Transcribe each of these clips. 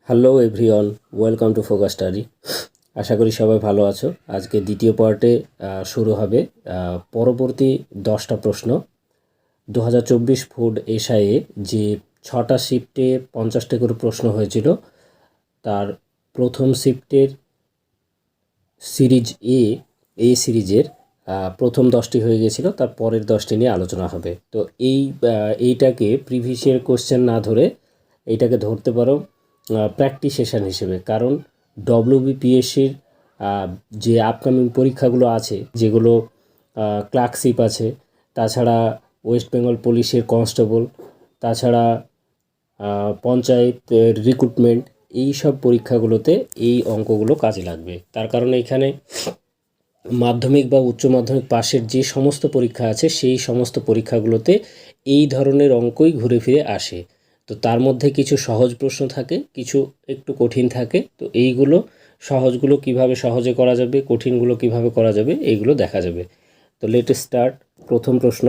Hello everyone, welcome to focus study. আশা করি সবাই ভালো আছো। আজকে দ্বিতীয় পার্টে শুরু হবে পরবর্তী 10টা প্রশ্ন। 2024 ফুড এসআইয়ে যে 6টা শিফটে 50টা করে প্রশ্ন হয়েছিল, তার প্রথম শিফটের সিরিজ এই সিরিজের প্রথম 10টি হয়ে গেছিলো, তার পরের 10টি নিয়ে আলোচনা হবে। তো এইটাকে প্রিভিয়াস ইয়ার কোশ্চেন না ধরে এইটাকে ধরতে পারো প্র্যাকটিস সেশন হিসেবে। কারণ ডব্লিউবিপিএসসির যে আপকামিং পরীক্ষাগুলো আছে, যেগুলো ক্লার্কশিপ আছে, তাছাড়া ওয়েস্ট বেঙ্গল পুলিশের কনস্টেবল, তাছাড়া পঞ্চায়েত রিক্রুটমেন্ট, এই সব পরীক্ষাগুলোতে এই অঙ্কগুলো কাজে লাগবে। তার কারণে এখানে মাধ্যমিক বা উচ্চ মাধ্যমিক পাশের যে সমস্ত পরীক্ষা আছে, সেই সমস্ত পরীক্ষাগুলোতে এই ধরনের অঙ্কই ঘুরে ফিরে আসে। তো তার মধ্যে কিছু সহজ প্রশ্ন থাকে, কিছু একটু কঠিন থাকে। তো এইগুলো সহজগুলো কিভাবে সহজে করা যাবে, কঠিনগুলো কিভাবে করা যাবে, এইগুলো দেখা যাবে। তো লেট স্টার্ট। প্রথম প্রশ্ন,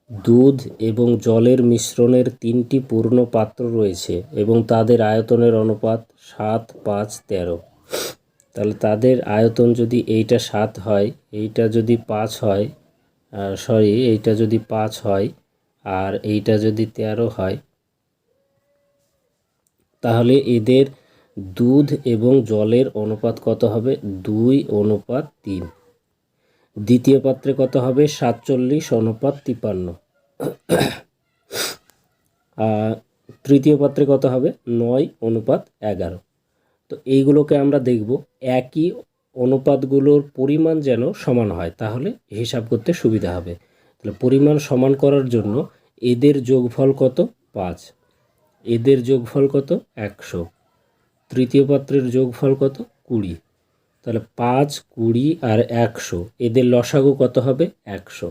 দুধ এবং জলের মিশ্রণের 3টি পূর্ণ পাত্র রয়েছে এবং তাদের আয়তনের অনুপাত 7, 5, 13। তাহলে তাদের আয়তন যদি এইটা 7 হয়, এইটা যদি 5 হয়, এইটা যদি 5 হয় আর এইটা যদি 13 হয়, তাহলে এদের দুধ এবং জলের অনুপাত কত হবে? 2:3। দ্বিতীয় পাত্রে কত হবে? 47:53। তৃতীয় পাত্রে কত হবে? 9:11। তো এইগুলোকে আমরা দেখব, একই অনুপাতগুলোর পরিমাণ যেন সমান হয়, তাহলে হিসাব করতে সুবিধা হবে। তাহলে পরিমাণ সমান করার জন্য এদের যোগফল কত? 5। এদের যোগফল কত? 100। তৃতীয় পাত্রের যোগফল কত? 20। তাহলে 5, 20 আর 100, এদের লসাগু কত হবে? 100।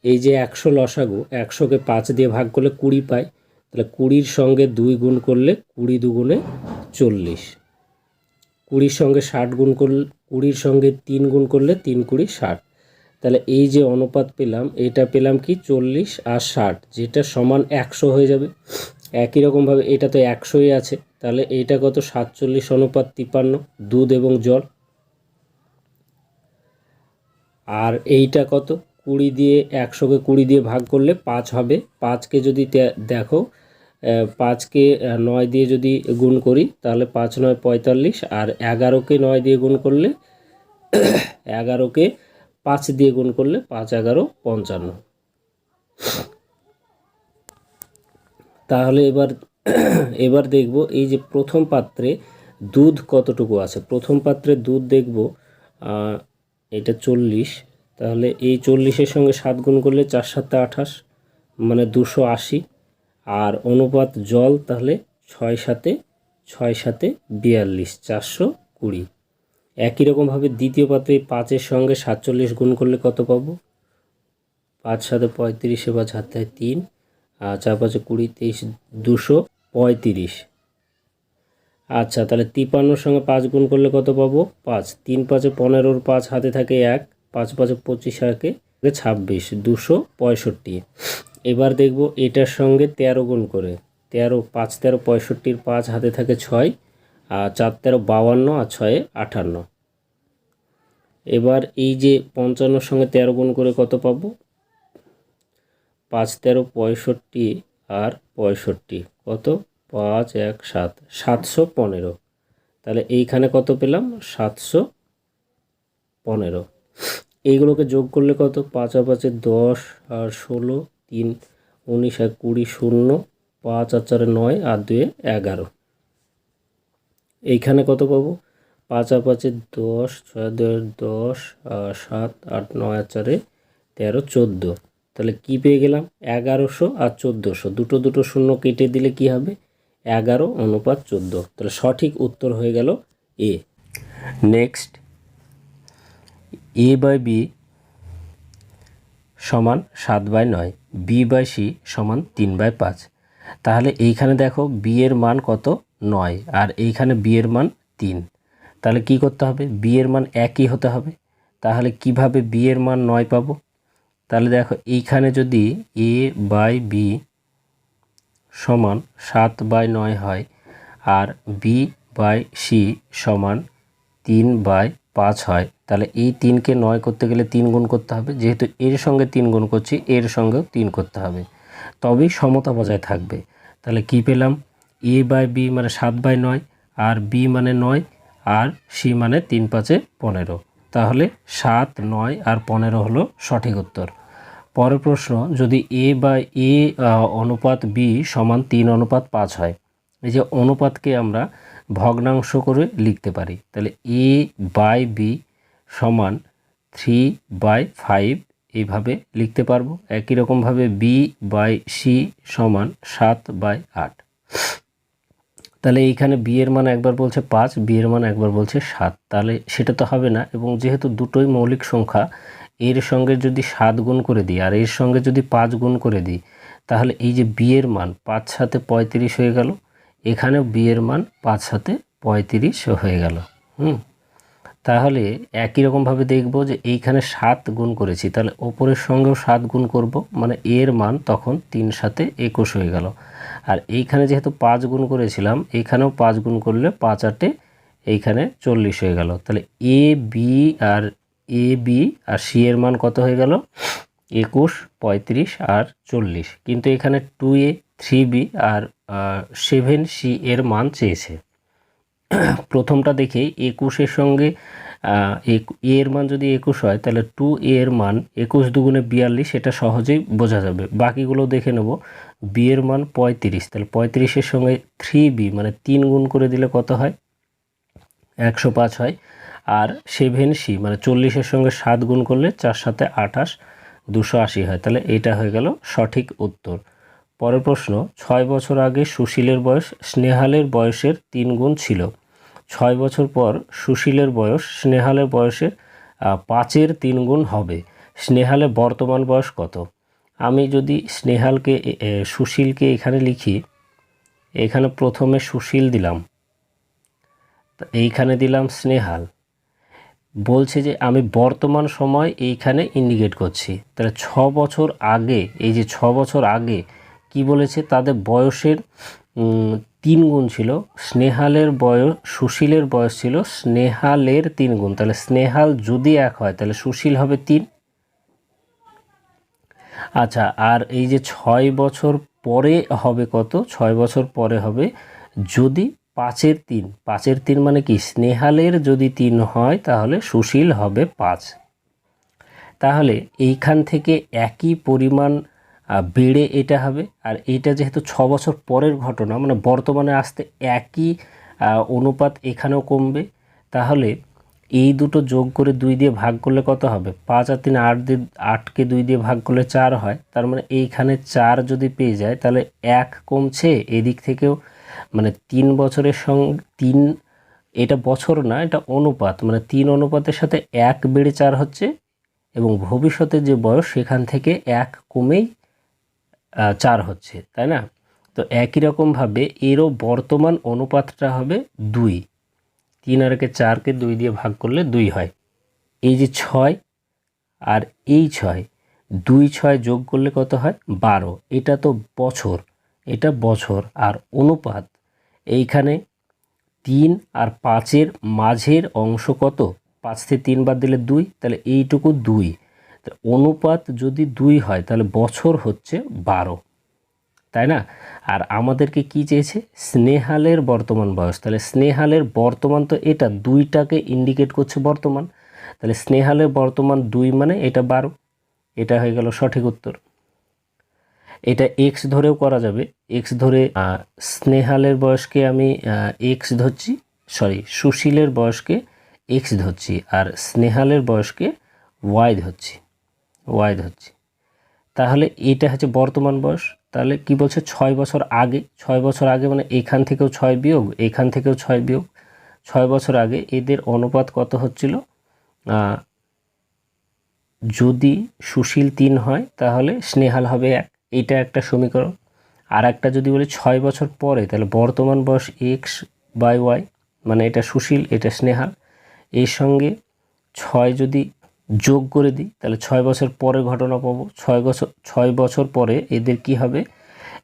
এই যে 100 লসাগু, 100কে 5 দিয়ে ভাগ করলে 20 পায়। তাহলে 20-র সঙ্গে 2 গুণ করলে 20 দুগুণে 40। 20-র সঙ্গে 60 গুণ করলে, 20-র সঙ্গে 3 গুণ করলে 3 20 60। তাহলে এই যে অনুপাত পেলাম, এটা পেলাম কি? 40 আর 60, যেটা সমান 100 হয়ে যাবে। একই রকমভাবে এটা তো 100ই আছে, তাহলে এইটা কত? 47:53, দুধ এবং জল। আর এইটা কত? 20 দিয়ে, 100কে 20 দিয়ে ভাগ করলে 5 হবে। 5কে যদি দেখো, 5কে 9 দিয়ে যদি গুণ করি, তাহলে 5 9 45, আর 11কে 9 দিয়ে গুণ করলে, 11কে 5 দিয়ে গুণ করলে 5 11 55। তাহলে এবার দেখব এই যে প্রথম পাত্রে দুধ কতটুকু আছে। প্রথম পাত্রে দুধ দেখব, এটা 40। তাহলে এই 40-এর সঙ্গে 7 গুণ করলে 4 7 28, মানে 280। আর অনুপাত জল, তাহলে 6 7 42, 420। একই রকমভাবে দ্বিতীয় পাত্রে 5-এর সঙ্গে 47 গুণ করলে কত পাবো? 5 7 35, এবার 7 3, 4 5 20, 23, 235। আচ্ছা, তাহলে 53-র সঙ্গে 5 গুণ করলে কত পাবো? 5 3 5 15, 5 হাতে থাকে 1, 5 5 25, 26, 265। এবার দেখব এটার সঙ্গে 13 গুণ করে, 13 5 13 65, 5 হাতে থাকে 6, আর 4 13 52, আর 6 58। এবার এই যে 55-র সঙ্গে 13 গুণ করে কত পাবো? 5 13 65 আর 65, কত? 5 1 7, 715। তাহলে এইখানে কত পেলাম? 715। এইগুলোকে যোগ করলে কত? 5 আর 5 10, আর 16, 3 19, আর 20 0, 5 আর 4 9, আর 2 11। এইখানে কত পাবো? 5 আর 5 10, 6 2 10, আর 7 8 9 আর 4 13 14। তাহলে কি পেয়ে গেলাম? 1100 আর 1400, দুটো দুটো শূন্য কেটে দিলে কি হবে? 11:14। তাহলে সঠিক উত্তর হয়ে গেল এ। নেক্সট, A/B সমান 7/9, B/C সমান 3/5। তাহলে এইখানে দেখো বি এর মান কত? 9, আর এইখানে বি এর মান 3। তাহলে কি করতে হবে? বি এর মান একই হতে হবে। তাহলে কিভাবে বি এর মান 9 পাবো? তাহলে দেখো এইখানে যদি A/B সমান 7/9 হয়, আর বি বাই সি সমান 3/5 হয়, তাহলে এই 3কে 9 করতে গেলে 3 গুণ করতে হবে, যেহেতু এর সঙ্গে 3 গুণ করছি এর সঙ্গেও 3 করতে হবে, তবেই সমতা বজায় থাকবে। তাহলে কি পেলাম, এ বাই বি মানে 7/9, আর বি মানে 9, আর সি মানে 3 5 15। তাহলে 7, 9 আর 15 হলো সঠিক উত্তর। পরের প্রশ্ন, যদি এ বাই এ অনুপাত বি সমান 3:5 হয়, এই যে অনুপাতকে আমরা ভগ্নাংশ করে লিখতে পারি, তাহলে এ বাই বি সমান 3/5 এইভাবে লিখতে পারবো। একই রকমভাবে বি বাই সি সমান 7/8। তাহলে এইখানে বি এর মান একবার বলছে 5, বি এর মান একবার বলছে 7, তাহলে সেটা তো হবে না। এবং যেহেতু দুটোই মৌলিক সংখ্যা, এর সঙ্গে যদি 7 গুণ করে দিই আর এর সঙ্গে যদি 5 গুণ করে দিই, তাহলে এই যে বি এর মান 5 7 35 হয়ে গেল, এখানেও বি এর মান 5 7 35 হয়ে গেল। তাহলে একই রকমভাবে দেখব যে এইখানে 7 গুণ করেছি, তাহলে ওপরের সঙ্গেও 7 গুণ করব, মানে এর মান তখন 3 7 21 হয়ে গেল। আর এইখানে যেহেতু 5 গুণ করেছিলাম, এইখানেও 5 গুণ করলে 5 8 এইখানে 40 হয়ে গেল। তাহলে এ বি আর সি এর মান কত হয়ে গেল, 21, 35 আর 40। কিন্তু এখানে 2a 3b আর 7c এর মান চেয়েছে। প্রথমটা দেখে 21 সঙ্গে এর মান যদি 21 হয়, তাহলে 2 এর মান 21 দুগুণে 42, এটা সহজেই বোঝা যাবে। বাকিগুলো দেখে নেব। বি এর মান 35, তাহলে 35-এর সঙ্গে 3b মানে 3 গুণ করে দিলে কত হয়, 105 হয়। আর 7c মানে 40-এর সঙ্গে 7 গুণ করলে 4 7 28 280 হয়। তাহলে এটা হয়ে গেল সঠিক উত্তর। পরের প্রশ্ন, 6 বছর আগে সুশীলের বয়স স্নেহালের বয়সের 3 গুণ ছিল। 6 বছর পর সুশীলের বয়স স্নেহালের বয়সের 5-এর 3 গুণ হবে। স্নেহালের বর্তমান বয়স কত? আমি যদি সুশীলকে এখানে লিখি, এখানে প্রথমে সুশীল দিলাম, এইখানে দিলাম স্নেহাল। বলছে যে আমি বর্তমান সময় এইখানে ইন্ডিকেট করছি, তাহলে 6 বছর আগে, এই যে 6 বছর আগে কি বলেছে, তাদের বয়সের 3 গুণ ছিল। সুশীলের বয়স ছিল স্নেহালের 3 গুণ, তাহলে স্নেহাল যদি 1 হয় তাহলে সুশীল হবে 3। আচ্ছা, আর এই যে 6 বছর পরে হবে কত, 6 বছর পরে হবে যদি 5-এর 3 মানে কি, স্নেহালের যদি 3 হয় তাহলে সুশীল হবে 5। তাহলে এইখান থেকে একই পরিমাণ বেড়ে এটা হবে। আর এইটা যেহেতু 6 বছর পরের ঘটনা, মানে বর্তমানে আসতে একই অনুপাত এখানেও কমবে। তাহলে এই দুটো যোগ করে 2 দিয়ে ভাগ করলে কত হবে, 5 আর 3 8কে 2 দিয়ে ভাগ করলে 4 হয়। তার মানে এইখানে 4 যদি পেয়ে যায়, তাহলে 1 কমছে এদিক থেকেও, মানে 3 বছরের সঙ্গে 3, এটা বছর না, এটা অনুপাত, মানে 3 অনুপাতের সাথে 1 বেড়ে 4 হচ্ছে, এবং ভবিষ্যতে যে বয়স সেখান থেকে 1 কমেই 4 হচ্ছে, তাই না? তো একই রকমভাবে এরও বর্তমান অনুপাতটা হবে 2। 3 আর 4কে 2 দিয়ে ভাগ করলে 2 হয়। এই যে 6 আর এই 6, 2 6 যোগ করলে কত হয়, 12। এটা তো বছর, এটা বছর। আর অনুপাত, এইখানে 3 আর 5-এর মাঝের অংশ কত, 5 থেকে 3 বাদ দিলে 2, তাহলে এইটুকু 2। অনুপাত যদি 2 হয় তাহলে বছর হচ্ছে 12, তাই না? আর আমাদেরকে কি চেয়েছে, স্নেহালের বর্তমান বয়স। তাহলে স্নেহালের বর্তমান, তো এটা 2টাকে ইন্ডিকেট করছে বর্তমান, তাহলে স্নেহালের বর্তমান 2 মানে এটা 12। এটা হয়ে গেল সঠিক উত্তর। এটা এক্স ধরেও করা যাবে। এক্স ধরে স্নেহালের বয়সকে আমি এক্স ধরছি, সুশীলের বয়সকে এক্স ধরছি, আর স্নেহালের বয়সকে ওয়াই ধরছি। তাহলে এটা হচ্ছে বর্তমান বয়স। তাহলে কি বলছে, 6 বছর আগে। 6 বছর আগে মানে এখান থেকেও 6 বিয়োগ, এখান থেকেও 6 বিয়োগ। 6 বছর আগে এদের অনুপাত কত হচ্ছিল, যদি সুশীল 3 হয় তাহলে স্নেহাল হবে 1, এটা একটা সমীকরণ। আর একটা যদি বলি 6 বছর পরে, তাহলে বর্তমান বয়স এক্স বাই ওয়াই, মানে এটা সুশীল এটা স্নেহাল। এর সঙ্গে 6 যদি যোগ করে দিই তাহলে 6 বছর পরে ঘটনা পাবো। 6 বছর পরে এদের কি হবে,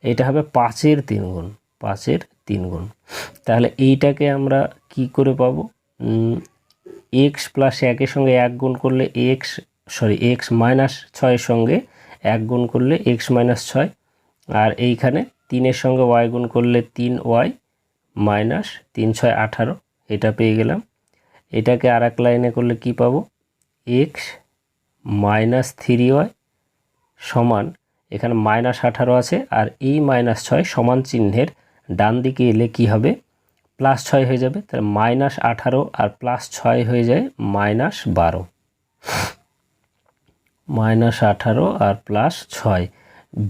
এটা হবে 5-এর 3 গুণ, 5-এর 3 গুণ। তাহলে এইটাকে আমরা কি করে পাবো, এক্স প্লাস 1-এর সঙ্গে 1 গুণ করলে এক্স মাইনাস 6-এর সঙ্গে 1 গুণ করলে এক্স মাইনাস 6, আর এইখানে 3-এর সঙ্গে ওয়াই গুণ করলে 3y মাইনাস 3 6 18, এটা পেয়ে গেলাম। এটাকে আর এক লাইনে করলে কি পাবো, এক্স মাইনাস 3y সমান, এখানে মাইনাস 18 আছে আর এই মাইনাস 6 সমান চিহ্নের ডান দিকে এলে কি হবে, প্লাস 6 হয়ে যাবে। তাহলে মাইনাস 18 আর প্লাস 6 হয়ে যায় মাইনাস 12, মাইনাস 18 আর প্লাস 6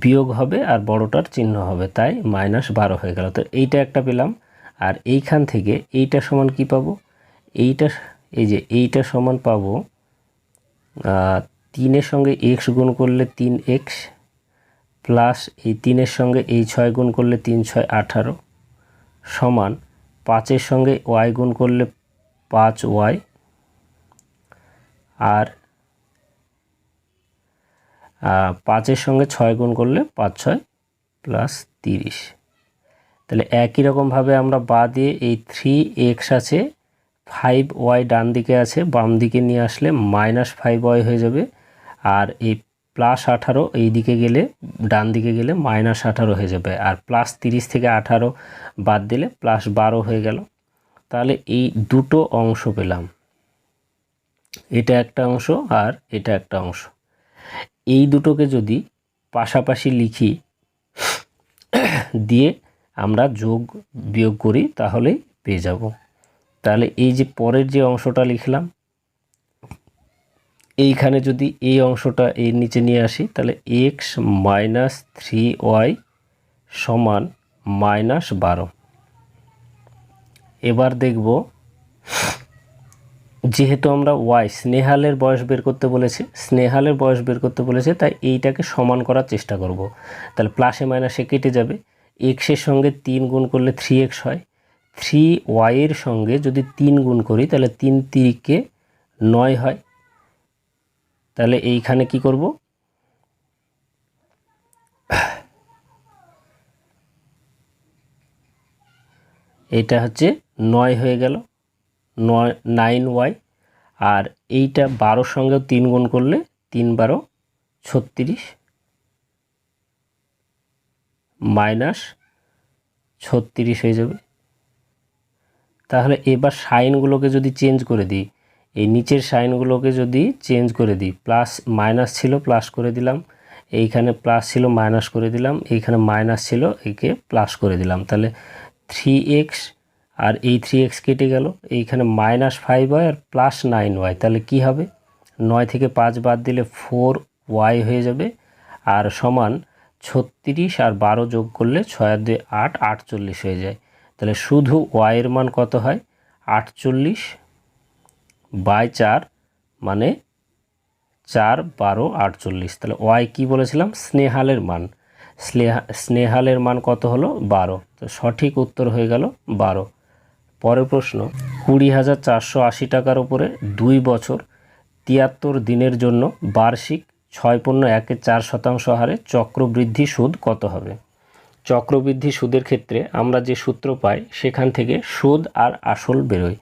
বিয়োগ হবে আর বড়টার চিহ্ন হবে, তাই মাইনাস 12 হয়ে গেল। তো এইটা একটা পেলাম। আর এইখান থেকে এইটা সমান কি পাবো, এইটা এই যে এইটা সমান পাবো 3-এর সঙ্গে এক্স গুণ করলে 3x প্লাস এই 3-এর সঙ্গে এই 6 গুণ করলে 3 6 18 সমান 5-এর সঙ্গে ওয়াই গুণ করলে 5y আর 5-এর সঙ্গে 6 গুণ করলে 5 6 প্লাস 30। তাহলে একই রকমভাবে আমরা বাঁ দিয়ে এই 3x আছে, 5y ডান দিকে আছে, বাম দিকে নিয়ে আসলে মাইনাস 5y হয়ে যাবে। আর এই প্লাস 18 এই দিকে গেলে ডান দিকে গেলে মাইনাস 18 হয়ে যাবে। আর প্লাস 30 থেকে 18 বাদ দিলে প্লাস 12 হয়ে গেল। তাহলে এই দুটো অংশ পেলাম, এটা একটা অংশ আর এটা একটা অংশ। এই দুটোকে যদি পাশাপাশি লিখি দিয়ে আমরা যোগ বিয়োগ করি তাহলেই পেয়ে যাব। তাহলে এই যে পরের যে অংশটা লিখলাম, এইখানে যদি এই অংশটা এর নিচে নিয়ে আসি তাহলে এক্স মাইনাস 3y সমান মাইনাস 12। এবার দেখব, যেহেতু আমরা ওয়াই স্নেহালের বয়স বের করতে বলেছে, তাই এইটাকে সমান করার চেষ্টা করব। তাহলে প্লাসে মাইনাসে কেটে যাবে, এক্সের সঙ্গে 3 গুণ করলে 3x হয়, 3y এর সঙ্গে যদি 3 গুণ করি তাহলে 3 3 9 হয়। তাহলে এইখানে কি করব, এটা হচ্ছে 9 হয়ে গেল, 9y। আর এইটা 12 সঙ্গে 3 গুণ করলে 3 12 36 মাইনাস 36 হয়ে যাবে। তাহলে এবার সাইনগুলোকে যদি চেঞ্জ করে দিই, এই নিচের সাইনগুলোকে যদি চেঞ্জ করে দিই, প্লাস মাইনাস ছিল প্লাস করে দিলাম, এইখানে প্লাস ছিল মাইনাস করে দিলাম, এইখানে মাইনাস ছিল একে প্লাস করে দিলাম। তাহলে 3x আর এই 3x কেটে গেল, এইখানে মাইনাস 5y আর প্লাস 9y। তাহলে কি হবে, 9 থেকে 5 বাদ দিলে 4y হয়ে যাবে, আর সমান 36 আর 12 যোগ করলে 6 আর 2 8 48 হয়ে যায়। তাহলে শুধু y এর মান কত হয়, 48/4 মানে 4 12 48। তাহলে y কি বলেছিলাম, স্নেহালের মান, স্নেহালের মান কত হলো, 12। তো সঠিক উত্তর হয়ে গেল 12। পরের প্রশ্ন, 20,480 টাকার উপরে 2 বছর 73 দিনের জন্য বার্ষিক 6.14% হারে চক্রবৃদ্ধি সুদ কত হবে। চক্রবৃদ্ধি সুদের ক্ষেত্রে আমরা যে সূত্র পাই সেখান থেকে সুদ আর আসল বেরোয়।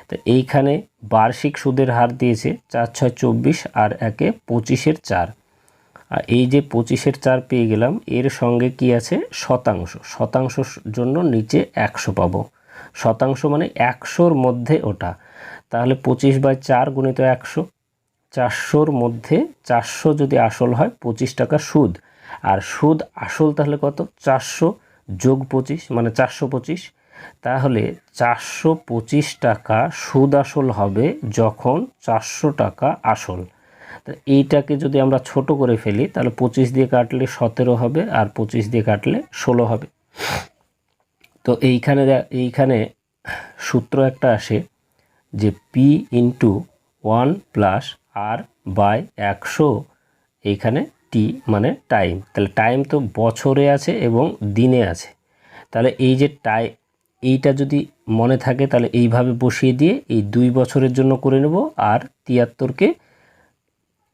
তো এইখানে বার্ষিক সুদের হার দিয়েছে 4 6 24 আর 1 25-এর 4। আর এই যে 25-এর 4 পেয়ে গেলাম, এর সঙ্গে কি আছে, শতাংশ, শতাংশের জন্য নিচে 100 পাবো। শতাংশ মানে 100-র মধ্যে ওটা। তাহলে 25/4 গুণিত 100, 400-র মধ্যে 400 যদি আসল হয় 25 টাকা সুদ। আর সুদ আসল তাহলে কত, 400 যোগ 25 মানে 425। তাহলে 425 টাকা সুদ আসল হবে যখন 400 টাকা আসল। এইটাকে যদি আমরা ছোট করে ফেলি তাহলে 25 দিয়ে কাটলে 17 হবে আর 25 দিয়ে কাটলে 16 হবে। তো এইখানে সূত্র একটা আসে যে P × 1 + R/100, এইখানে T মানে টাইম। তাহলে টাইম তো বছরে আছে এবং দিনে আছে। তাহলে এই যে এইটা যদি মনে থাকে তাহলে এইভাবে বসিয়ে দিয়ে এই 2 বছরের জন্য করে নেব, আর 73-কে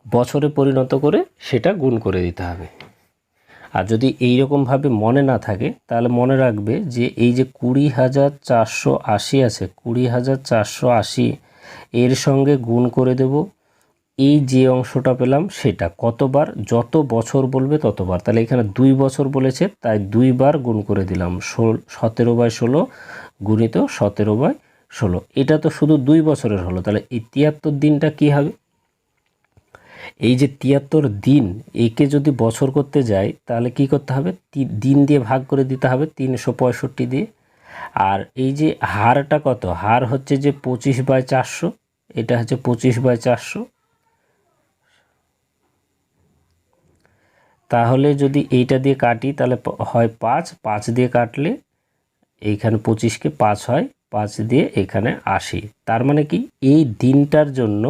বছরে পরিণত করে সেটা গুণ করে দিতে হবে। আর যদি এইরকমভাবে মনে না থাকে তাহলে মনে রাখবে যে এই যে 20,480 আছে, 20,480 এর সঙ্গে গুণ করে দেব এই যে অংশটা পেলাম সেটা কতবার, যত বছর বলবে ততবার। তাহলে এখানে 2 বছর বলেছে তাই 2 বার গুণ করে দিলাম, 17/16 গুণিত 17/16। এটা তো শুধু 2 বছরের হলো, তাহলে এই 73 দিনটা কি হবে? এই যে 73 দিন, একে যদি বছর করতে যাই তাহলে কি করতে হবে? দিন দিয়ে ভাগ করে দিতে হবে 365 দিয়ে। আর এই যে হারটা কত? হার হচ্ছে যে 25/400, এটা হচ্ছে 25/400। তাহলে যদি এইটা দিয়ে কাটি তাহলে হয় 5 দিয়ে কাটলে এইখানে 25কে 5 হয়, 5 দিয়ে এখানে 80। তার মানে কি এই দিনটার জন্য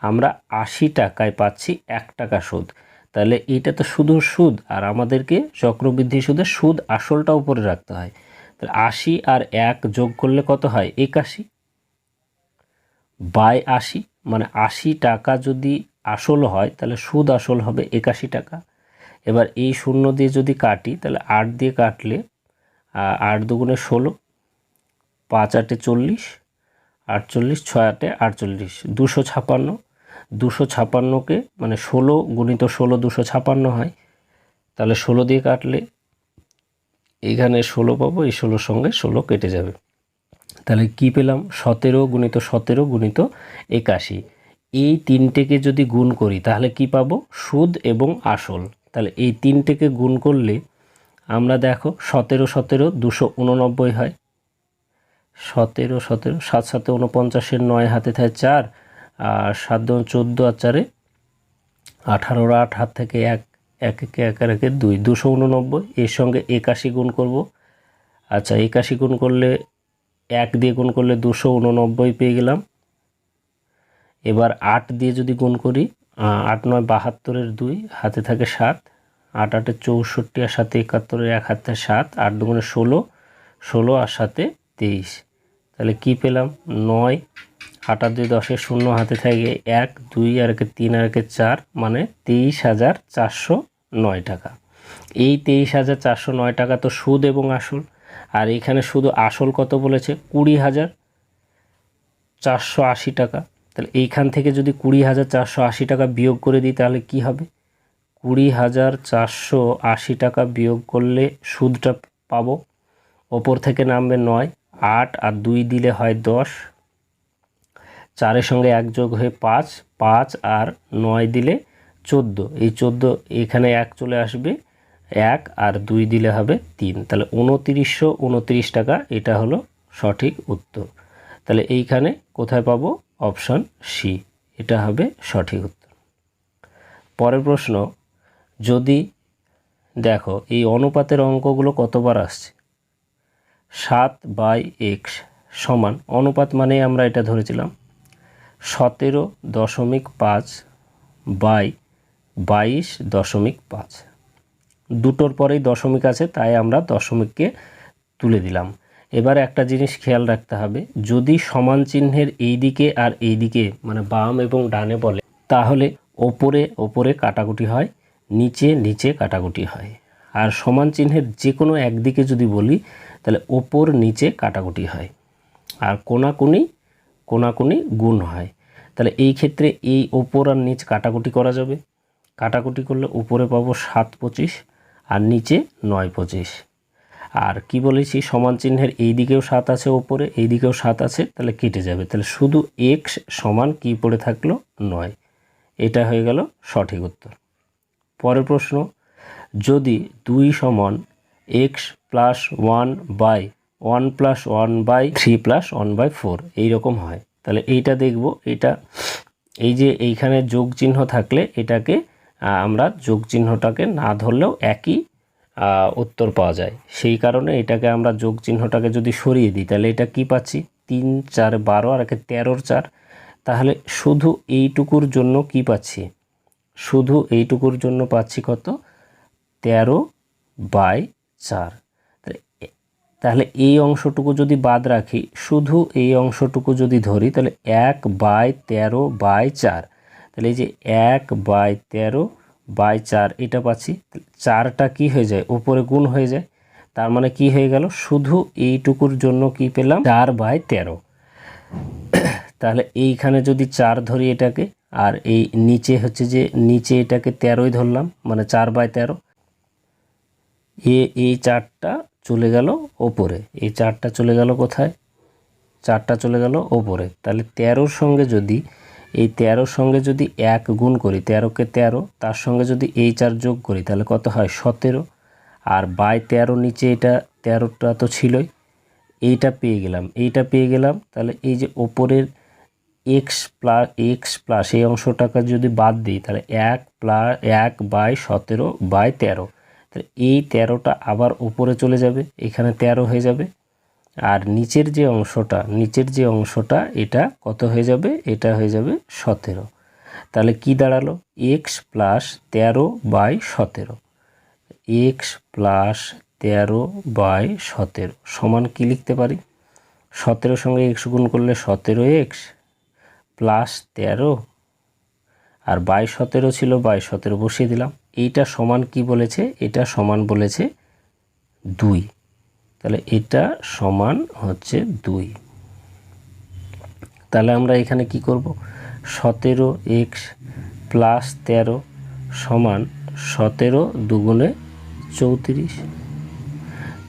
আমরা 80 টাকায় পাচ্ছি 1 টাকা সুদ। তাহলে এইটা তো শুধু সুদ, আর আমাদেরকে চক্রবৃদ্ধি সুদের সুদ আসলটা উপরে রাখতে হয়। তাহলে 80 আর 1 যোগ করলে কত হয়? 81/80, মানে 80 টাকা যদি আসল হয় তাহলে সুদ আসল হবে 81 টাকা। এবার এই 0 দিয়ে যদি কাটি তাহলে 8 দিয়ে কাটলে 8 দুগুণে 16, 5 8 40, 48, 6 8 48, 256। 256কে মানে 16 গুণিত 16 256 হয়। তাহলে 16 দিয়ে কাটলে এইখানে 16 পাবো, এই 16 সঙ্গে 16 কেটে যাবে। তাহলে কি পেলাম? 17 গুণিত 17 গুণিত 81। এই তিনটেকে যদি গুণ করি তাহলে কি পাবো? সুদ এবং আসল। তাহলে এই তিনটেকে গুণ করলে আমরা দেখো 17 17 289 হয়, 17 17, 7 7 49, 9 হাতে থাকে 4, আর 7 2 14, আর 4 18, 8 হাত থেকে 1, 1 1 1 1 2, 289। এর সঙ্গে 81 গুণ করব। আচ্ছা, 81 গুণ করলে 1 দিয়ে গুণ করলে 289 পেয়ে গেলাম। এবার 8 দিয়ে যদি গুণ করি, 8 9 72, 2 হাতে থাকে 7, 8 8 64, আর 7 71, 1 হাতে 7, 8 দুগুণে 16, 16 আর 7 23। তাহলে কি পেলাম? 9, 8 আর 2 10, 0 হাতে থাকে 1 2 আর 1 3 আর 1 4, মানে 23,409 টাকা। এই 23,409 টাকা তো সুদ এবং আসল। আর এখানে শুধু আসল কত বলেছে? 20,480 টাকা। তাহলে এইখান থেকে যদি 20,480 টাকা বিয়োগ করে দিই তাহলে কি হবে? 20,480 টাকা বিয়োগ করলে সুদটা পাবো। ওপর থেকে নামবে 9, 8 আর 2 দিলে হয় 10, 4-এর সঙ্গে 1 যোগ হয়ে 5, 5 আর 9 দিলে 14, এই 14 এখানে 1 চলে আসবে, 1 আর 2 দিলে হবে 3। তাহলে 2929 টাকা, এটা হলো সঠিক উত্তর। তাহলে এইখানে কোথায় পাবো? অপশান সি, এটা হবে সঠিক উত্তর। পরের প্রশ্ন, যদি দেখো এই অনুপাতের অঙ্কগুলো কতবার আসছে? 7/x সমান, অনুপাত মানে আমরা এটা ধরেছিলাম 17.5 বাই 22.5। দুটোর পরেই দশমিক আছে তাই আমরা দশমিককে তুলে দিলাম। এবার একটা জিনিস খেয়াল রাখতে হবে, যদি সমান চিহ্নের এই দিকে আর এই দিকে মানে বাম এবং ডানে বলে তাহলে ওপরে ওপরে কাটাকুটি হয়, নিচে নিচে কাটাকুটি হয়। আর সমান চিহ্নের যে কোনো একদিকে যদি বলি তাহলে ওপর নিচে কাটাকুটি হয়, আর কোনাকুনি গুণ হয়। তাহলে এই ক্ষেত্রে এই ওপর আর নিচ কাটাকুটি করা যাবে। কাটাকুটি করলে উপরে পাবো 7/25 আর নিচে 9/25। আর কি বলেছি, সমান চিহ্নের এই দিকেও 7 আছে, ওপরে এই দিকেও 7 আছে, তাহলে কেটে যাবে। তাহলে শুধু x সমান কি পড়ে থাকলো? 9। এটা হয়ে গেল সঠিক উত্তর। পরের প্রশ্ন, যদি 2 সমান x plus 1 by 1 plus 1 by 3 plus 1 by 4 এইরকম হয়, তাহলে এইটা দেখব। এটা এই যে এইখানে যোগ চিহ্ন থাকলে এটাকে আমরা যোগ চিহ্নটাকে না ধরলেও একই উত্তর পাওয়া যায়, সেই কারণে এটাকে আমরা যোগ চিহ্নটাকে যদি সরিয়ে দিই তাহলে এটা কি পাচ্ছি? 3 4 12 আর 13 4। তাহলে শুধু এইটুকুর জন্য কি পাচ্ছি? শুধু এইটুকুর জন্য পাচ্ছি কত? 13/4। তাহলে এই অংশটুকু যদি বাদ রাখি, শুধু এই অংশটুকু যদি ধরি তাহলে 1/13/4। তাহলে এই যে 1/13 বাই 4 এটা পাচ্ছি। 4টা কি হয়ে যায়, উপরে গুণ হয়ে যায়, তার মানে কি হয়ে গেল, শুধু এইটুকুর জন্য কি পেলাম, 4/13। তাহলে এইখানে যদি 4 ধরি এটাকে, আর এই নিচে হচ্ছে যে নিচে এটাকে 13ই ধরলাম, মানে 4/13। এই 4টা চলে গেল ওপরে, এই 4টা চলে গেল কোথায়, 4টা চলে গেল ওপরে। তাহলে 13র সঙ্গে যদি এই 13র সঙ্গে যদি 1 গুণ করি, 13কে 13, তার সঙ্গে যদি এই 4 যোগ করি তাহলে কত হয়, 17। আর বাই 13 নিচে এটা 13টা তো ছিলই, এইটা পেয়ে গেলাম। তাহলে এই যে ওপরের এক্স প্লাস এই অংশটাকে যদি বাদ দিই তাহলে 1/17/13, তাহলে এই 13টা আবার উপরে চলে যাবে, এখানে 13 হয়ে যাবে। আর নিচের যে অংশটা এটা কত হয়ে যাবে, এটা হয়ে যাবে 17। তাহলে কি দাঁড়ালো, এক্স প্লাস 13/17, এক্স প্লাস 13/17 সমান কি লিখতে পারি, 17 সঙ্গে এক্স গুণ করলে 17x প্লাস 13, আর 17 ছিল 17 বসিয়ে দিলাম। এইটা সমান কি বলেছে, এটা সমান বলেছে 2। তাহলে এটা সমান হচ্ছে 2। তাহলে আমরা এখানে কি করব, 17x প্লাস 13 সমান 17 দুগুণে 34।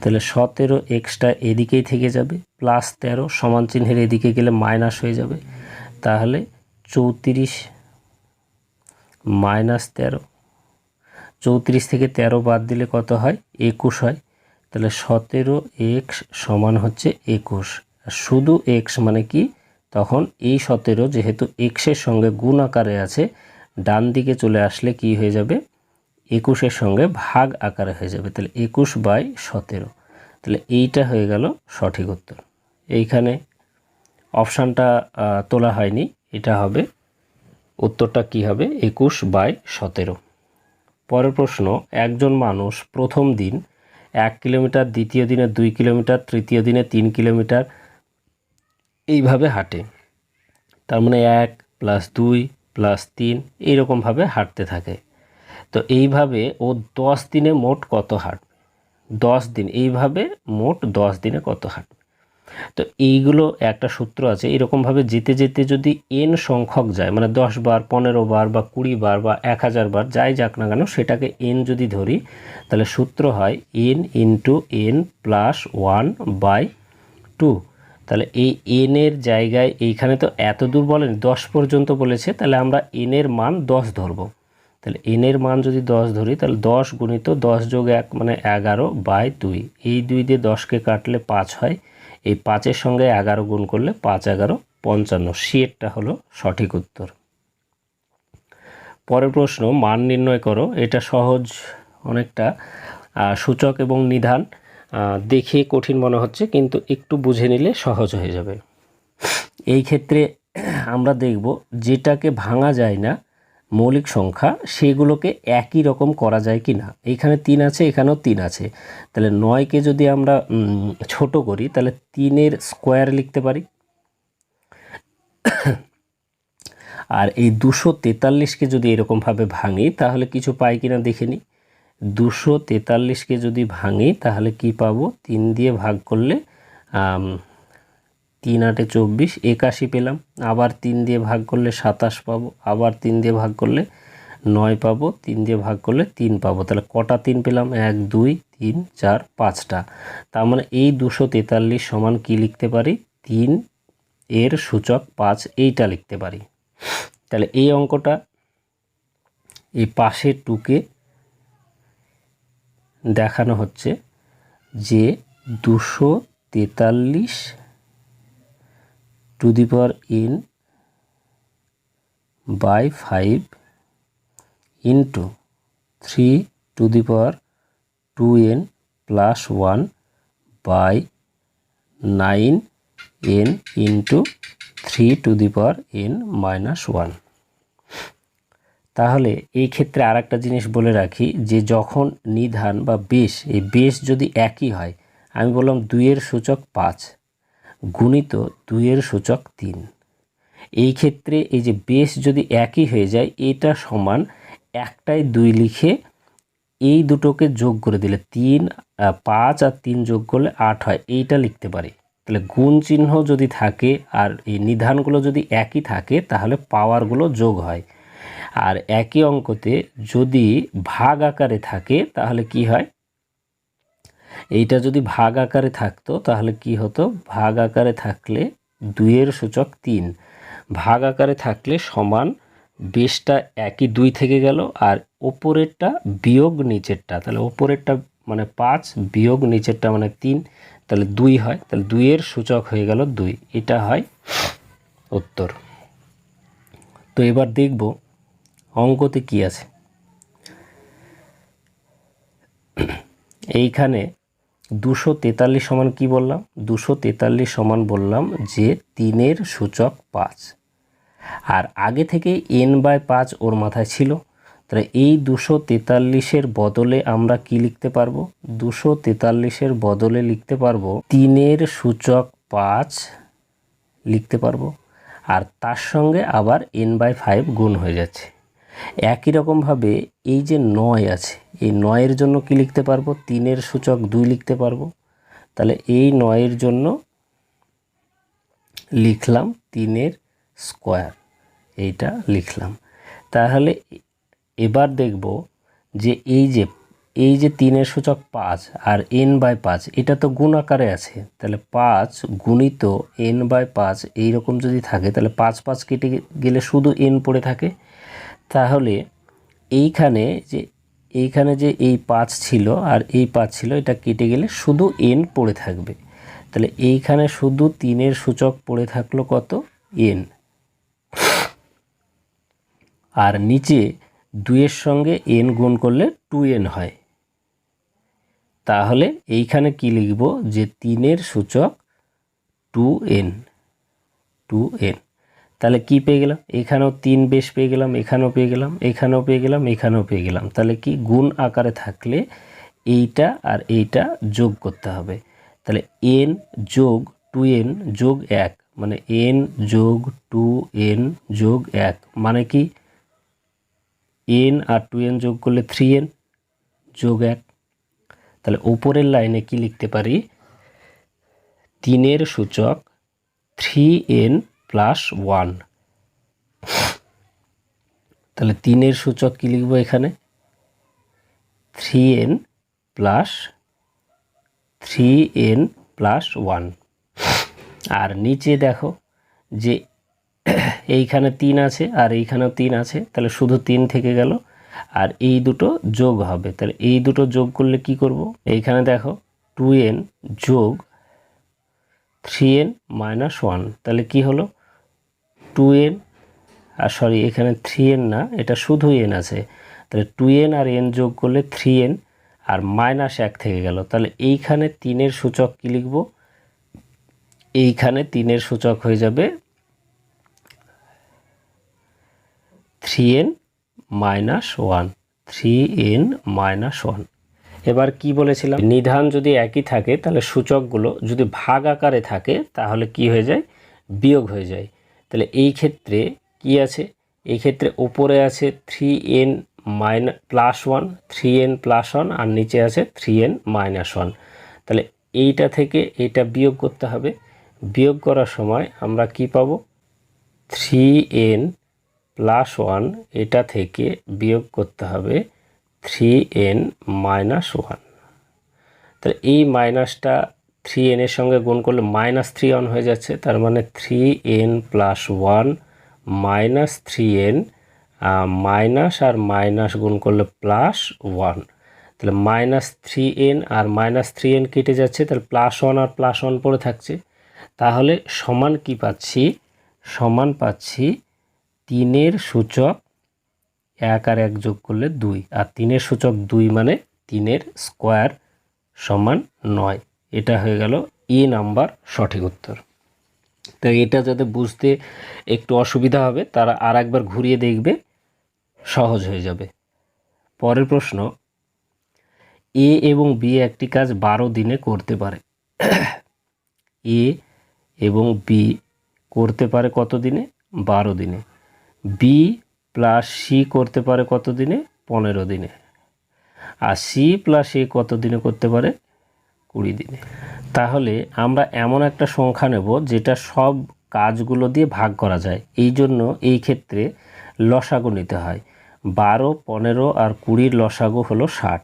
তাহলে 17xটা এদিকেই থেকে যাবে, প্লাস 13 সমান চিহ্নের এদিকে গেলে মাইনাস হয়ে যাবে। তাহলে 34 মাইনাস 13, 34 থেকে 13 বাদ দিলে কত হয়, 21 হয়। তাহলে 17x সমান হচ্ছে 21। আর শুধু x মানে কি, তখন এই 17 যেহেতু এক্সের সঙ্গে গুণ আকারে আছে, ডান দিকে চলে আসলে কি হয়ে যাবে, 21-এর সঙ্গে ভাগ আকারে হয়ে যাবে। তাহলে 21/17। তাহলে এইটা হয়ে গেল সঠিক উত্তর। এইখানে অপশানটা তোলা হয়নি, এটা হবে উত্তরটা কি হবে, 21/17। পরের প্রশ্ন, একজন মানুষ প্রথম দিন 1 কিলোমিটার, দ্বিতীয় দিনে 2 কিলোমিটার, তৃতীয় দিনে 3 কিলোমিটার এইভাবে হাঁটে। তার মানে 1 + 2 + 3 এইরকমভাবে হাঁটতে থাকে। তো এইভাবে ও 10 দিনে মোট কত হাঁটবে, 10 দিন, এইভাবে মোট 10 দিনে কত হাঁটবে। তো এইগুলো একটা সূত্র আছে, এরকমভাবে যেতে যেতে যদি n সংখ্যক যায়, মানে 10 বার, 15 বার বা 20 বার বা 1000 বার যাই যাক না কেন, সেটাকে n যদি ধরি, তাহলে সূত্র হয় n × n + 1/2। তাহলে এই n এর জায়গায় এইখানে তো এত দূর বলেন, 10 পর্যন্ত বলেছে, তাহলে আমরা n এর মান 10 ধরব। তাহলে n এর মান যদি 10 ধরি, তাহলে 10 × 10 + 1 মানে 11/2। এই 2 দিয়ে 10কে কাটলে 5 হয়, এই 5-এর সঙ্গে 11 গুণ করলে 5 × 11 = 55। সিয়েরটা হলো সঠিক উত্তর। পরের প্রশ্ন, মান নির্ণয় করো। এটা সহজ অনেকটা, সূচক এবং নিধান দেখে কঠিন মনে হচ্ছে, কিন্তু একটু বুঝে নিলে সহজ হয়ে যাবে। এই ক্ষেত্রে আমরা দেখব যেটাকে ভাঙা যায় না মৌলিক সংখ্যা, সেগুলোকে একই রকম করা যায় কি না। এইখানে 3 আছে, এখানেও 3 আছে। তাহলে 9কে যদি আমরা ছোট করি, তাহলে 3-এর স্কোয়ার লিখতে পারি। আর এই 243কে যদি এরকমভাবে ভাঙি তাহলে কিছু পাই কিনা দেখে নিই। 243কে যদি ভাঙি তাহলে কি পাবো, 3 দিয়ে ভাগ করলে 3 × 8 = 24, 81 পেলাম। আবার 3 দিয়ে ভাগ করলে 27 পাবো, আবার 3 দিয়ে ভাগ করলে 9 পাবো, 3 দিয়ে ভাগ করলে 3 পাবো। তাহলে কটা 3 পেলাম, 1 2 3 4 5টা। তার মানে এই 243 সমান কি লিখতে পারি, 3 এর সূচক 5 এইটা লিখতে পারি। তাহলে এই অঙ্কটা এই পাশের টুকে দেখানো হচ্ছে যে 243 to the power n/5 into 3 to the power 2n + 1/9n into 3 to the power n-1। তাহলে এই ক্ষেত্রে আর একটা জিনিস বলে রাখি, যে যখন নিধান বা বেশ, এই বেশ যদি একই হয়, আমি বললাম 2-এর সূচক 5 গুণিত 2-এর সূচক 3, এই ক্ষেত্রে এই যে বেশ যদি একই হয়ে যায়, এটা সমান একটাই 2 লিখে এই দুটোকে যোগ করে দিলে 3 5 আর 3 যোগ করলে 8 হয়, এইটা লিখতে পারি। তাহলে গুণ চিহ্ন যদি থাকে আর এই নিধানগুলো যদি একই থাকে তাহলে পাওয়ারগুলো যোগ হয়। আর একই অঙ্কতে যদি ভাগ আকারে থাকে তাহলে কি হয়, এইটা যদি ভাগ আকারে থাকতো তাহলে কি হতো, ভাগ আকারে থাকলে 2 এর সূচক 3, ভাগ আকারে থাকলে সমান বেশটা একই 2 থেকে গেল আর ওপরেরটা বিয়োগ নিচেরটা, তাহলে ওপরেরটা মানে 5 বিয়োগ নিচেরটা মানে 3, তাহলে 2 হয়, তাহলে 2 এর সূচক হয়ে গেল 2, এটা হয় উত্তর। তো এবার দেখব অঙ্কতে কি আছে। এইখানে 243 সমান কি বললাম, 243 সমান বললাম যে 3 এর সূচক 5, আর আগে থেকে n/5 ওর মাথায় ছিল, তাহলে এই 243-এর বদলে আমরা কি লিখতে পারবো, 243-এর বদলে লিখতে পারবো 3 এর সূচক 5 লিখতে পারবো, আর তার সঙ্গে আবার n/5 গুণ হয়ে যাচ্ছে। একই রকমভাবে এই যে 9 আছে, এই 9-এর জন্য কি লিখতে পারবো, 3 এর সূচক 2 লিখতে পারবো, তাহলে এই 9-এর জন্য লিখলাম 3 এর স্কোয়ার, এইটা লিখলাম। তাহলে এবার দেখব যে এই যে 3 এর সূচক 5 আর n/5 এটা তো গুণ আকারে আছে, তাহলে 5 গুণিত n/5 এইরকম যদি থাকে তাহলে 5 5 কেটে গেলে শুধু n পড়ে থাকে, তাহলে এইখানে যে এই 5 ছিল আর এই 5 ছিল এটা কেটে গেলে শুধু n পড়ে থাকবে, তাহলে এইখানে শুধু 3 এর সূচক পড়ে থাকলো কত, n, আর নিচে 2 এর সঙ্গে n গুণ করলে 2n হয়, তাহলে এইখানে কি লিখব যে 3 এর সূচক 2n, তাহলে কি পেয়ে গেলাম, এখানেও 3 বেশ পেয়ে গেলাম, এখানেও পেয়ে গেলাম, এখানেও পেয়ে গেলাম, এখানেও পেয়ে গেলাম, তাহলে কি গুণ আকারে থাকলে এইটা আর এইটা যোগ করতে হবে, তাহলে n যোগ 2n যোগ 1 মানে n যোগ 2n যোগ 1 মানে কি n আর 2n যোগ করলে 3n যোগ 1, তাহলে উপরের লাইনে কি লিখতে পারি, 3 এর সূচক 3n প্লাস 1, তাহলে 3 এর সূচক কি লিখব এখানে, 3n প্লাস 1, আর নিচে দেখো যে এইখানে 3 আছে আর এইখানেও 3 আছে, তাহলে শুধু 3 থেকে গেল আর এই দুটো যোগ হবে, তাহলে এই দুটো যোগ করলে কি করব, এইখানে দেখো 2n যোগ 3n মাইনাস 1, তাহলে কি হলো 2n, আর সরি এখানে 3n না, এটা শুধু n আছে, তাহলে 2n আর n যোগ করলে 3n আর মাইনাস 1 থেকে গেল, তাহলে এইখানে 3 এর সূচক কি লিখব, এইখানে 3 এর সূচক হয়ে যাবে 3n মাইনাস 1, 3n মাইনাস 1। এবার কি বলেছিলাম, নিধান যদি একই থাকে তাহলে সূচকগুলো যদি ভাগ আকারে থাকে তাহলে কি হয়ে যায়, বিয়োগ হয়ে যায়, তাহলে এই ক্ষেত্রে কি আছে, এই ক্ষেত্রে উপরে আছে 3n প্লাস 1, 3n প্লাস 1 আর নিচে আছে 3n মাইনাস 1, তাহলে এইটা থেকে এটা বিয়োগ করতে হবে, বিয়োগ করার সময় আমরা কি পাবো, 3n প্লাস 1 এটা থেকে বিয়োগ করতে হবে 3n মাইনাস 1, তাহলে এই মাইনাসটা 3n এর সঙ্গে গুণ করলে মাইনাস 3n হয়ে যাচ্ছে, তার মানে 3n plus 1 minus 3n, minus আর মাইনাস গুণ করলে প্লাস 1, তাহলে মাইনাস 3n আর মাইনাস 3n কেটে যাচ্ছে, তাহলে প্লাস 1 আর প্লাস 1 পড়ে থাকছে, তাহলে সমান কি পাচ্ছি, সমান পাচ্ছি 3 এর সূচক 1 আর 1 যোগ করলে 2, আর 3 এর সূচক 2 মানে 3 এর স্কোয়ার সমান 9, এটা হয়ে গেল এ নাম্বার সঠিক উত্তর। তো এটা যাতে বুঝতে একটু অসুবিধা হবে তারা আর একবার ঘুরিয়ে দেখবে, সহজ হয়ে যাবে। পরের প্রশ্ন, এ এবং বি একটি কাজ 12 দিনে করতে পারে, এ এবং বি করতে পারে কত দিনে, 12 দিনে, বি প্লাস সি করতে পারে কত দিনে? 15 দিনে। আর সি প্লাস এ কত দিনে করতে পারে? 20 দিনে। তাহলে আমরা এমন একটা সংখ্যা নেব যেটা সব কাজগুলো দিয়ে ভাগ করা যায়, এই জন্য এই ক্ষেত্রে লসাগু নিতে হয়। 12, 15 আর 20 লসাগু হলো 60।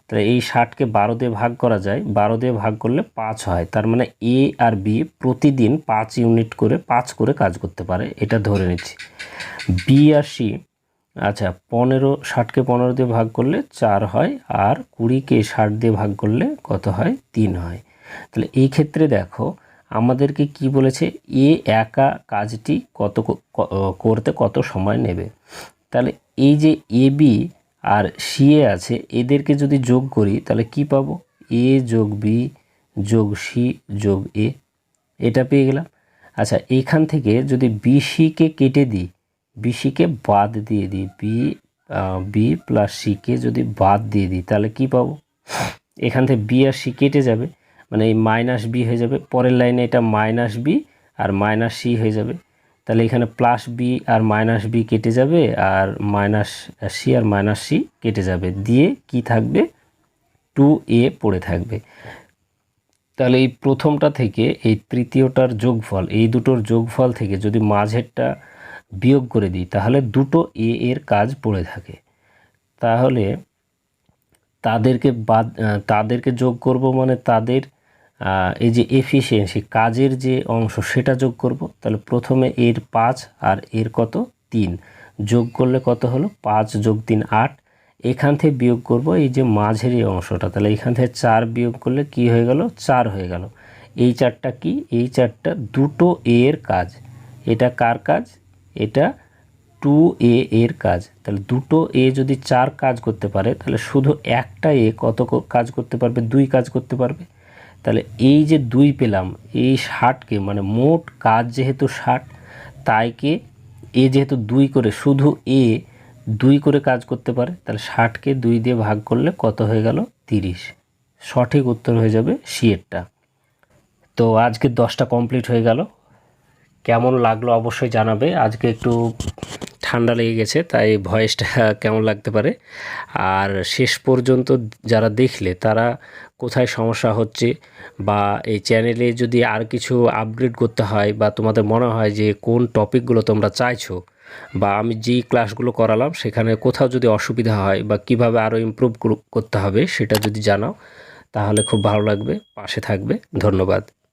তাহলে এই 60কে 12 দিয়ে ভাগ করা যায়, 12 দিয়ে ভাগ করলে 5 হয়। তার মানে এ আর বি প্রতিদিন 5 ইউনিট করে 5 করে কাজ করতে পারে, এটা ধরে নিচ্ছি। বি আর সি, আচ্ছা 60কে 15 দিয়ে ভাগ করলে 4 হয়, আর 20কে 60 দিয়ে ভাগ করলে কত হয়? 3 হয়। তাহলে এই ক্ষেত্রে দেখো আমাদেরকে কি বলেছে, এ একা কাজটি করতে কত সময় নেবে। তাহলে এই যে এ বি আর সি এ আছে, এদেরকে যদি যোগ করি তাহলে কি পাবো? এ যোগ বি যোগ সি যোগ এ, এটা পেয়ে গেলাম। আচ্ছা এইখান থেকে যদি বিসিকে কেটে দিই, বিসিকে বাদ দিয়ে দিই, বি প্লাস সিকে যদি বাদ দিয়ে দিই তাহলে কি পাবো? এখান থেকে বি আর সি কেটে যাবে, মানে এই মাইনাস বি হয়ে যাবে। পরের লাইনে এটা মাইনাস বি আর মাইনাস সি হয়ে যাবে। তাহলে এখানে প্লাস বি আর মাইনাস বি কেটে যাবে, আর মাইনাস সি আর মাইনাস সি কেটে যাবে, দিয়ে কি থাকবে? 2a পড়ে থাকবে। তাহলে এই প্রথমটা থেকে এই তৃতীয়টার যোগফল, এই দুটোর যোগফল থেকে যদি মাঝেরটা বিয়োগ করে দিই তাহলে দুটো এ এর কাজ পড়ে থাকে। তাহলে তাদেরকে যোগ করব, মানে তাদের এই যে এফিসিয়েন্সি কাজের যে অংশ সেটা যোগ করব। তাহলে প্রথমে এর 5 আর এর কত? 3, যোগ করলে কত হলো? 5 যোগ 3 8। এখান থেকে বিয়োগ করব এই যে মাঝের এই অংশটা, তাহলে এখান থেকে 4 বিয়োগ করলে কি হয়ে গেল? 4 হয়ে গেল। এই 4টা কি? এই 4টা দুটো এ এর কাজ। এটা কার কাজ? এটা 2a এর কাজ। তাহলে দুটো এ যদি 4 কাজ করতে পারে তাহলে শুধু একটা এ কত কাজ করতে পারবে? 2 কাজ করতে পারবে। তাহলে এই যে 2 পেলাম, এই 60কে, মানে মোট কাজ যেহেতু 60, তাইকে এ যেহেতু 2 করে, শুধু এ 2 করে কাজ করতে পারে, তাহলে 60কে 2 দিয়ে ভাগ করলে কত হয়ে গেল? 30। সঠিক উত্তর হয়ে যাবে সি এরটা। তো আজকে 10টা কমপ্লিট হয়ে গেল। কেমন লাগলো অবশ্যই জানাবে। আজকে একটু ঠান্ডা লেগে গেছে তাই ভয়েসটা কেমন লাগতে পারে। আর শেষ পর্যন্ত যারা দেখলে তারা কোথায় সমস্যা হচ্ছে, বা এই চ্যানেলে যদি আর কিছু আপগ্রেড করতে হয়, বা তোমাদের মনে হয় যে কোন টপিকগুলো তোমরা চাইছো, বা আমি যেই ক্লাসগুলো করালাম সেখানে কোথাও যদি অসুবিধা হয়, বা কিভাবে আরও ইমপ্রুভ করতে হবে সেটা যদি জানাও তাহলে খুব ভালো লাগবে। পাশে থাকবে। ধন্যবাদ।